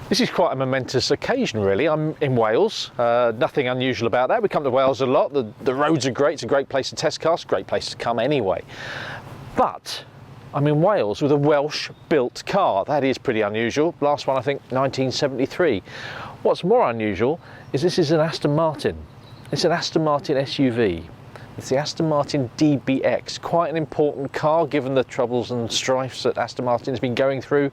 This is quite a momentous occasion, really. I'm in Wales, nothing unusual about that. We come to Wales a lot, the roads are great, it's a great place to test cars, great place to come anyway. But I'm in Wales with a Welsh-built car. That is pretty unusual. Last one, I think, 1973. What's more unusual is this is an Aston Martin. It's an Aston Martin SUV. It's the Aston Martin DBX, quite an important car given the troubles and strifes that Aston Martin has been going through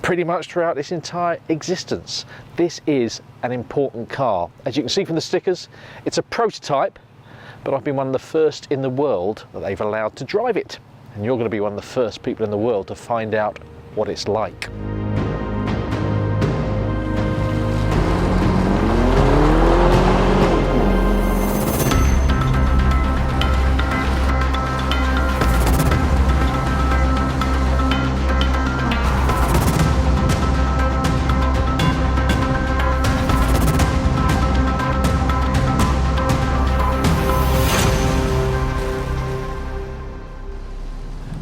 pretty much throughout its entire existence. This is an important car. As you can see from the stickers, it's a prototype, but I've been one of the first in the world that they've allowed to drive it. And you're going to be one of the first people in the world to find out what it's like.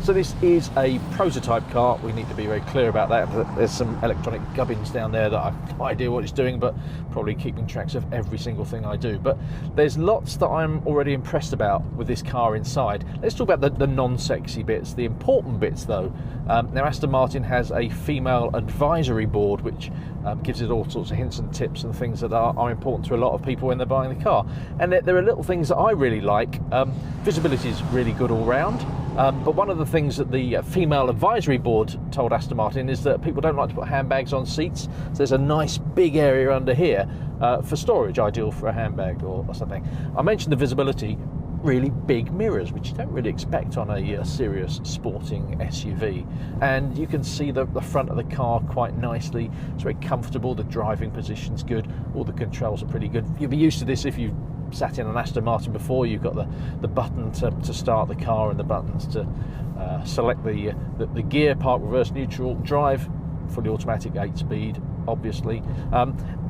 So this is a prototype car. We need to be very clear about that. There's some electronic gubbins down there that I've no idea what it's doing, but probably keeping tracks of every single thing I do. But there's lots that I'm already impressed about with this car inside. Let's talk about the non-sexy bits, the important bits though. Now Aston Martin has a female advisory board, which gives it all sorts of hints and tips and things that are important to a lot of people when they're buying the car. And there are little things that I really like. Visibility is really good all round. But one of the things that the female advisory board told Aston Martin is that people don't like to put handbags on seats. So there's a nice big area under here for storage, ideal for a handbag or something. I mentioned the visibility, really big mirrors, which you don't really expect on a serious sporting SUV. And you can see the front of the car quite nicely. It's very comfortable, the driving position's good, all the controls are pretty good. You'll be used to this if you've sat in an Aston Martin before. You've got the button to start the car and the buttons to select the gear, park, reverse, neutral, drive, fully automatic 8-speed, obviously.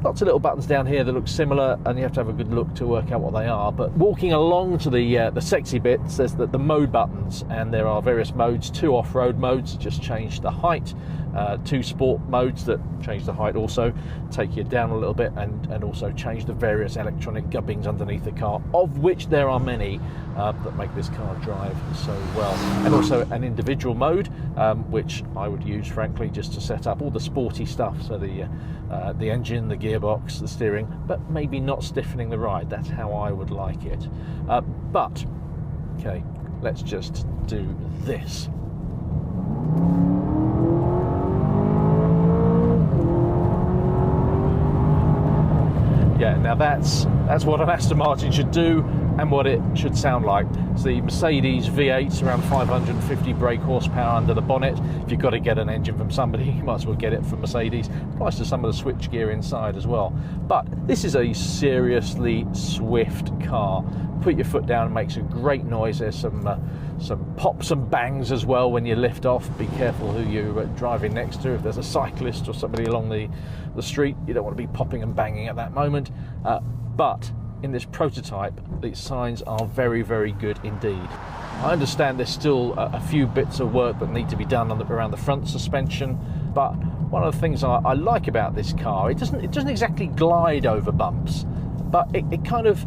Lots of little buttons down here that look similar, and you have to have a good look to work out what they are. But walking along to the sexy bits, there's the mode buttons, and there are various modes. 2 off-road modes, just change the height. 2 sport modes that change the height also, take you down a little bit, and also change the various electronic gubbins underneath the car, of which there are many that make this car drive so well. And also an individual mode, which I would use frankly just to set up all the sporty stuff, so the engine, the gearbox, the steering, but maybe not stiffening the ride. That's how I would like it. But okay, let's just do this. Yeah, now that's what an Aston Martin should do and what it should sound like. It's the Mercedes V8, around 550 brake horsepower under the bonnet. If you've got to get an engine from somebody, you might as well get it from Mercedes. Applies to some of the switchgear inside as well. But this is a seriously swift car. Put your foot down, and makes a great noise. There's some pops and bangs as well when you lift off. Be careful who you're driving next to. If there's a cyclist or somebody along the street, you don't want to be popping and banging at that moment. But in this prototype, the signs are very, very good indeed. I understand there's still a few bits of work that need to be done around the front suspension, but one of the things I like about this car, it doesn't exactly glide over bumps, but it kind of.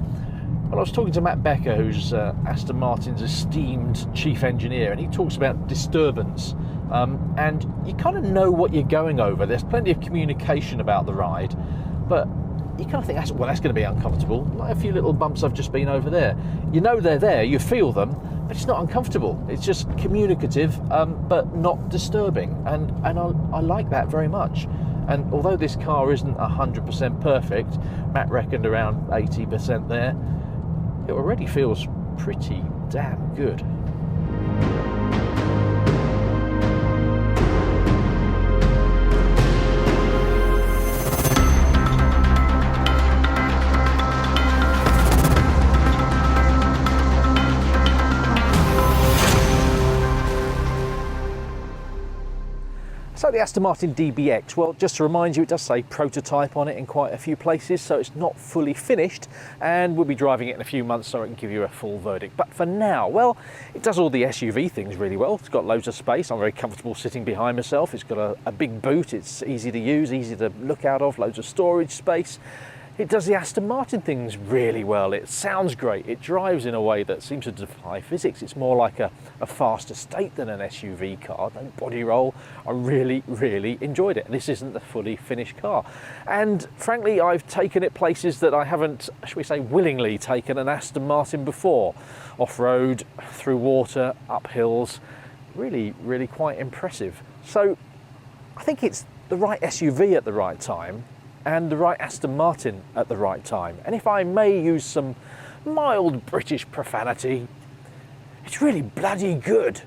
Well, I was talking to Matt Becker, who's Aston Martin's esteemed chief engineer, and he talks about disturbance. And you kind of know what you're going over. There's plenty of communication about the ride, but you kind of think, that's going to be uncomfortable. Like a few little bumps I've just been over there. You know they're there, you feel them, but it's not uncomfortable. It's just communicative, but not disturbing. And I like that very much. And although this car isn't 100% perfect, Matt reckoned around 80% there, it already feels pretty damn good. So the Aston Martin DBX, well, just to remind you, it does say prototype on it in quite a few places, so it's not fully finished, and we'll be driving it in a few months so I can give you a full verdict. But for now, well, it does all the SUV things really well. It's got loads of space. I'm very comfortable sitting behind myself. It's got a big boot. It's easy to use, easy to look out of, loads of storage space. It does the Aston Martin things really well. It sounds great. It drives in a way that seems to defy physics. It's more like a fast estate than an SUV car. Don't body roll. I really, really enjoyed it. This isn't the fully finished car. And frankly, I've taken it places that I haven't, shall we say, willingly taken an Aston Martin before. Off-road, through water, up hills. Really, really quite impressive. So I think it's the right SUV at the right time, and the right Aston Martin at the right time. And if I may use some mild British profanity, it's really bloody good.